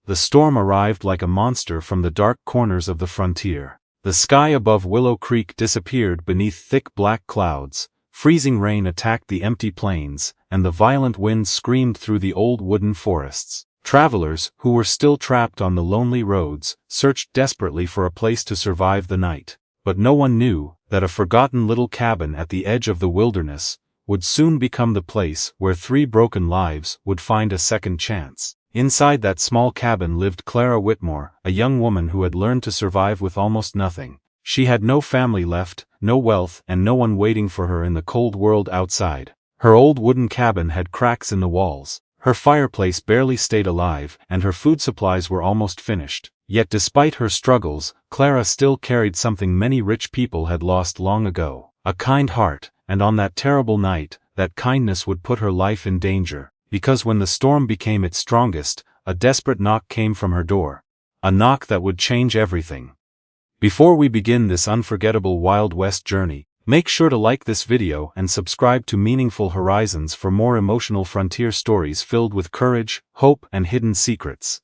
The storm arrived like a monster from the dark corners of the frontier. The sky above Willow Creek disappeared beneath thick black clouds, freezing rain attacked the empty plains, and the violent wind screamed through the old wooden forests. Travelers, who were still trapped on the lonely roads, searched desperately for a place to survive the night. But no one knew that a forgotten little cabin at the edge of the wilderness would soon become the place where 3 broken lives would find a second chance. Inside that small cabin lived Clara Whitmore, a young woman who had learned to survive with almost nothing. She had no family left, no wealth, and no one waiting for her in the cold world outside. Her old wooden cabin had cracks in the walls, her fireplace barely stayed alive, and her food supplies were almost finished. Yet despite her struggles, Clara still carried something many rich people had lost long ago: a kind heart, and on that terrible night, that kindness would put her life in danger. Because when the storm became its strongest, a desperate knock came from her door. A knock that would change everything. Before we begin this unforgettable Wild West journey, make sure to like this video and subscribe to Meaningful Horizons for more emotional frontier stories filled with courage, hope, and hidden secrets.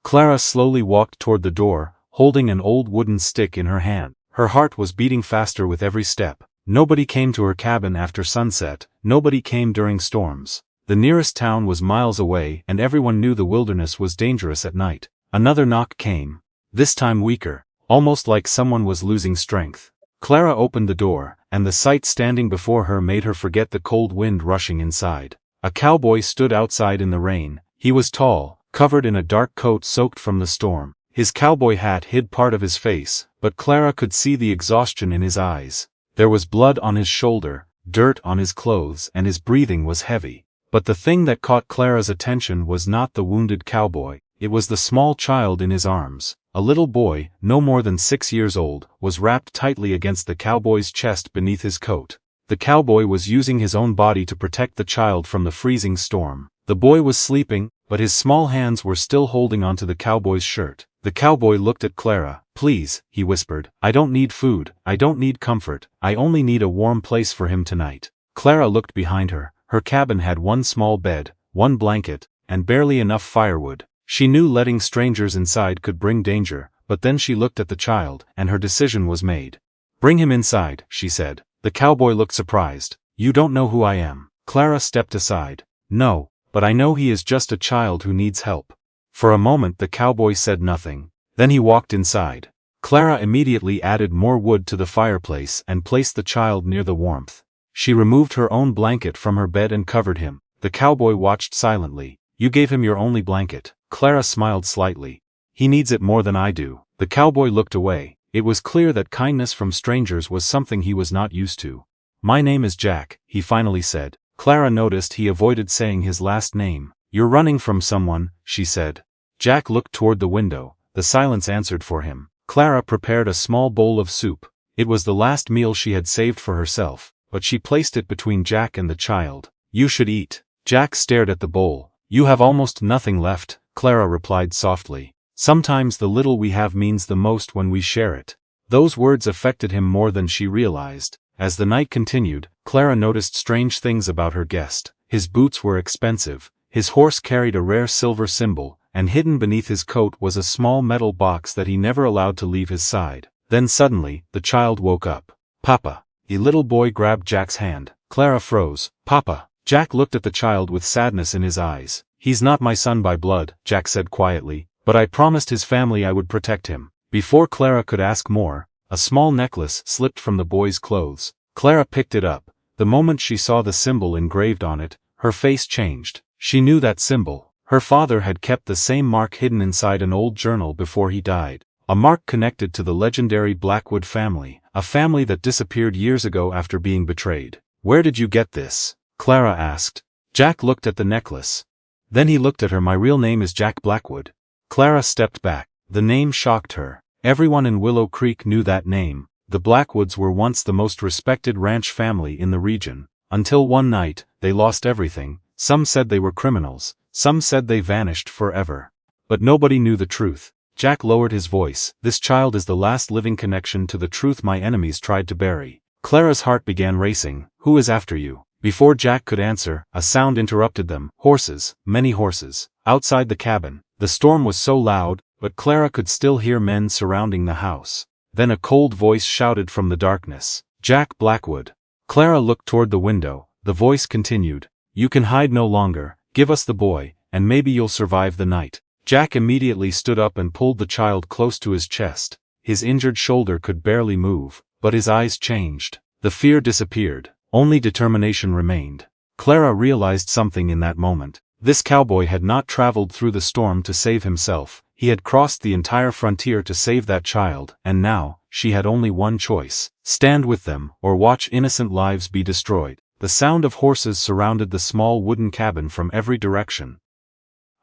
Clara slowly walked toward the door, holding an old wooden stick in her hand. Her heart was beating faster with every step. Nobody came to her cabin after sunset, nobody came during storms. The nearest town was miles away, and everyone knew the wilderness was dangerous at night. Another knock came. This time weaker, almost like someone was losing strength. Clara opened the door, and the sight standing before her made her forget the cold wind rushing inside. A cowboy stood outside in the rain. He was tall, covered in a dark coat soaked from the storm. His cowboy hat hid part of his face, but Clara could see the exhaustion in his eyes. There was blood on his shoulder, dirt on his clothes, and his breathing was heavy. But the thing that caught Clara's attention was not the wounded cowboy, it was the small child in his arms. A little boy, no more than 6 years old, was wrapped tightly against the cowboy's chest beneath his coat. The cowboy was using his own body to protect the child from the freezing storm. The boy was sleeping, but his small hands were still holding onto the cowboy's shirt. The cowboy looked at Clara. "Please," he whispered, "I don't need food, I don't need comfort, I only need a warm place for him tonight." Clara looked behind her. Her cabin had one small bed, one blanket, and barely enough firewood. She knew letting strangers inside could bring danger, but then she looked at the child, and her decision was made. "Bring him inside," she said. The cowboy looked surprised. "You don't know who I am." Clara stepped aside. "No, but I know he is just a child who needs help." For a moment the cowboy said nothing. Then he walked inside. Clara immediately added more wood to the fireplace and placed the child near the warmth. She removed her own blanket from her bed and covered him. The cowboy watched silently. "You gave him your only blanket." Clara smiled slightly. "He needs it more than I do." The cowboy looked away. It was clear that kindness from strangers was something he was not used to. "My name is Jack," he finally said. Clara noticed he avoided saying his last name. "You're running from someone," she said. Jack looked toward the window. The silence answered for him. Clara prepared a small bowl of soup. It was the last meal she had saved for herself, but she placed it between Jack and the child. "You should eat." Jack stared at the bowl. "You have almost nothing left," Clara replied softly. "Sometimes the little we have means the most when we share it." Those words affected him more than she realized. As the night continued, Clara noticed strange things about her guest. His boots were expensive, his horse carried a rare silver symbol, and hidden beneath his coat was a small metal box that he never allowed to leave his side. Then suddenly, the child woke up. "Papa." The little boy grabbed Jack's hand. Clara froze. "Papa." Jack looked at the child with sadness in his eyes. "He's not my son by blood," Jack said quietly, "but I promised his family I would protect him." Before Clara could ask more, a small necklace slipped from the boy's clothes. Clara picked it up. The moment she saw the symbol engraved on it, her face changed. She knew that symbol. Her father had kept the same mark hidden inside an old journal before he died. A mark connected to the legendary Blackwood family, a family that disappeared years ago after being betrayed. "Where did you get this?" Clara asked. Jack looked at the necklace. Then he looked at her. "My real name is Jack Blackwood." Clara stepped back. The name shocked her. Everyone in Willow Creek knew that name. The Blackwoods were once the most respected ranch family in the region. Until one night, they lost everything. Some said they were criminals. Some said they vanished forever. But nobody knew the truth. Jack lowered his voice. "This child is the last living connection to the truth my enemies tried to bury." Clara's heart began racing. "Who is after you?" Before Jack could answer, a sound interrupted them. Horses, many horses. Outside the cabin, The storm was so loud, but Clara could still hear men surrounding the house. Then a cold voice shouted from the darkness, "Jack Blackwood." Clara looked toward the window. The voice continued, "You can hide no longer, give us the boy, and maybe you'll survive the night." Jack immediately stood up and pulled the child close to his chest. His injured shoulder could barely move, but his eyes changed. The fear disappeared. Only determination remained. Clara realized something in that moment. This cowboy had not traveled through the storm to save himself. He had crossed the entire frontier to save that child, and now, she had only one choice: stand with them, or watch innocent lives be destroyed. The sound of horses surrounded the small wooden cabin from every direction.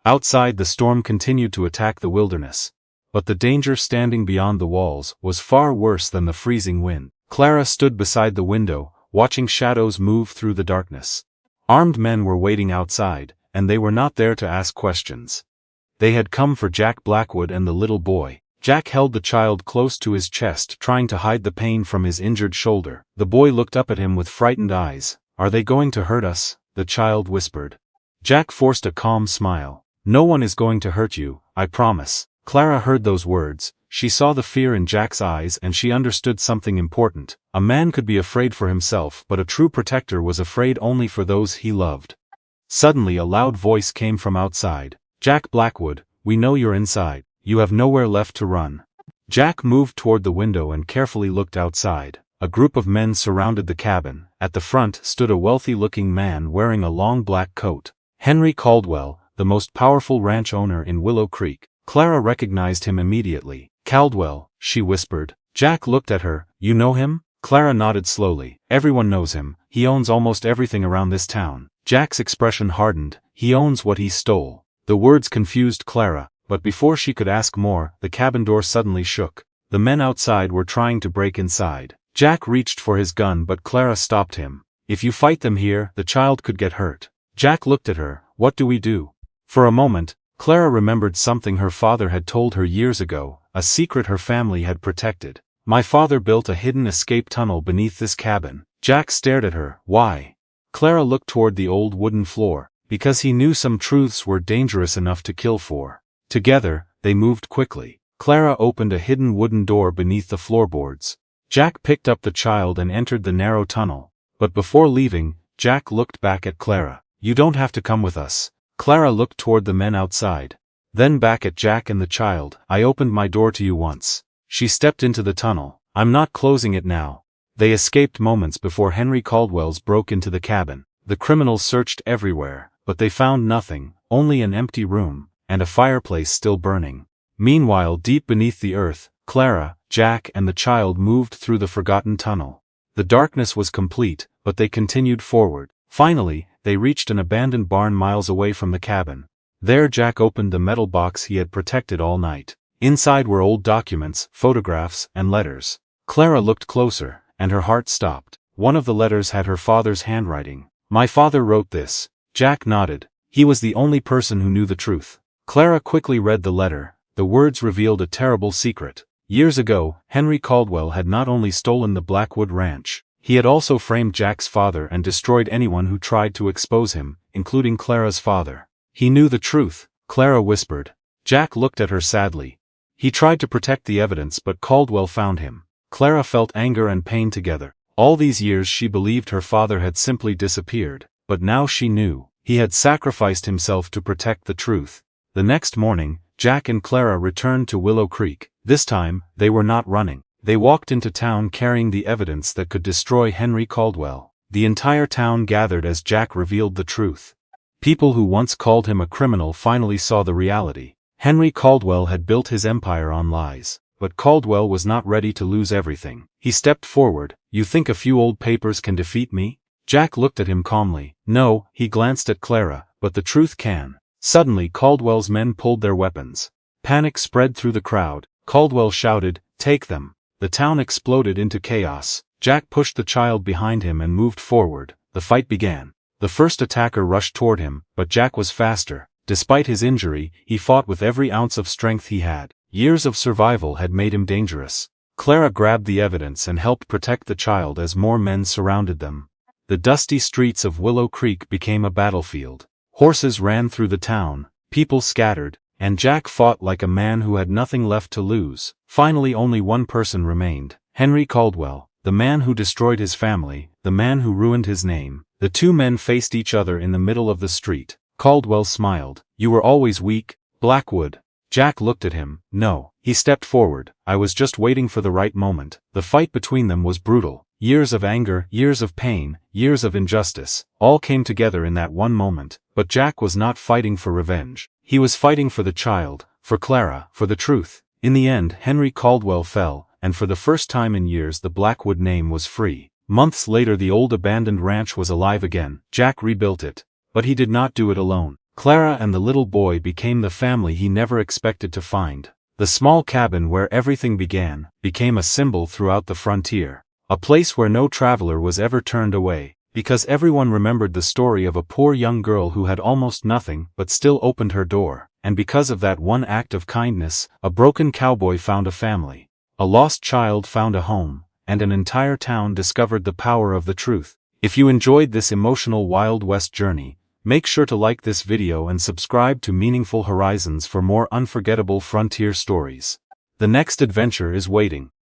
Outside, the storm continued to attack the wilderness. But the danger standing beyond the walls was far worse than the freezing wind. Clara stood beside the window, watching shadows move through the darkness. Armed men were waiting outside, and they were not there to ask questions. They had come for Jack Blackwood and the little boy. Jack held the child close to his chest, trying to hide the pain from his injured shoulder. The boy looked up at him with frightened eyes. "Are they going to hurt us?" the child whispered. Jack forced a calm smile. "No one is going to hurt you, I promise." Clara heard those words. She saw the fear in Jack's eyes and she understood something important. A man could be afraid for himself, but a true protector was afraid only for those he loved. Suddenly a loud voice came from outside. "Jack Blackwood, we know you're inside. You have nowhere left to run." Jack moved toward the window and carefully looked outside. A group of men surrounded the cabin. At the front stood a wealthy-looking man wearing a long black coat. Henry Caldwell, the most powerful ranch owner in Willow Creek. Clara recognized him immediately. "Caldwell," she whispered. Jack looked at her. "You know him?" Clara nodded slowly. "Everyone knows him. He owns almost everything around this town." Jack's expression hardened. "He owns what he stole." The words confused Clara, but before she could ask more, the cabin door suddenly shook. The men outside were trying to break inside. Jack reached for his gun, but Clara stopped him. "If you fight them here, the child could get hurt." Jack looked at her. "What do we do?" For a moment, Clara remembered something her father had told her years ago, a secret her family had protected. "My father built a hidden escape tunnel beneath this cabin." Jack stared at her. "Why?" Clara looked toward the old wooden floor. "Because he knew some truths were dangerous enough to kill for." Together, they moved quickly. Clara opened a hidden wooden door beneath the floorboards. Jack picked up the child and entered the narrow tunnel. But before leaving, Jack looked back at Clara. "You don't have to come with us." Clara looked toward the men outside. Then back at Jack and the child. "I opened my door to you once." She stepped into the tunnel. "I'm not closing it now." They escaped moments before Henry Caldwell's broke into the cabin. The criminals searched everywhere, but they found nothing, only an empty room, and a fireplace still burning. Meanwhile, deep beneath the earth, Clara, Jack and the child moved through the forgotten tunnel. The darkness was complete, but they continued forward. Finally, they reached an abandoned barn miles away from the cabin. There Jack opened the metal box he had protected all night. Inside were old documents, photographs, and letters. Clara looked closer, and her heart stopped. One of the letters had her father's handwriting. "My father wrote this." Jack nodded. He was the only person who knew the truth. Clara quickly read the letter. The words revealed a terrible secret. Years ago, Henry Caldwell had not only stolen the Blackwood Ranch, he had also framed Jack's father and destroyed anyone who tried to expose him, including Clara's father. "He knew the truth," Clara whispered. Jack looked at her sadly. He tried to protect the evidence, but Caldwell found him. Clara felt anger and pain together. All these years she believed her father had simply disappeared, but now she knew. He had sacrificed himself to protect the truth. The next morning, Jack and Clara returned to Willow Creek. This time, they were not running. They walked into town carrying the evidence that could destroy Henry Caldwell. The entire town gathered as Jack revealed the truth. People who once called him a criminal finally saw the reality. Henry Caldwell had built his empire on lies. But Caldwell was not ready to lose everything. He stepped forward. "You think a few old papers can defeat me?" Jack looked at him calmly. "No," he glanced at Clara, "but the truth can." Suddenly Caldwell's men pulled their weapons. Panic spread through the crowd. Caldwell shouted, "Take them." The town exploded into chaos. Jack pushed the child behind him and moved forward. The fight began. The first attacker rushed toward him, but Jack was faster. Despite his injury, he fought with every ounce of strength he had. Years of survival had made him dangerous. Clara grabbed the evidence and helped protect the child as more men surrounded them. The dusty streets of Willow Creek became a battlefield. Horses ran through the town, people scattered, and Jack fought like a man who had nothing left to lose. Finally only one person remained, Henry Caldwell, the man who destroyed his family, the man who ruined his name. The two men faced each other in the middle of the street. Caldwell smiled. "You were always weak, Blackwood." Jack looked at him. "No." He stepped forward. "I was just waiting for the right moment." The fight between them was brutal. Years of anger, years of pain, years of injustice, all came together in that one moment. But Jack was not fighting for revenge. He was fighting for the child, for Clara, for the truth. In the end, Henry Caldwell fell, and for the first time in years the Blackwood name was free. Months later the old abandoned ranch was alive again. Jack rebuilt it. But he did not do it alone. Clara and the little boy became the family he never expected to find. The small cabin where everything began, became a symbol throughout the frontier. A place where no traveler was ever turned away, because everyone remembered the story of a poor young girl who had almost nothing but still opened her door, and because of that one act of kindness, a broken cowboy found a family, a lost child found a home, and an entire town discovered the power of the truth. If you enjoyed this emotional Wild West journey, make sure to like this video and subscribe to Meaningful Horizons for more unforgettable frontier stories. The next adventure is waiting.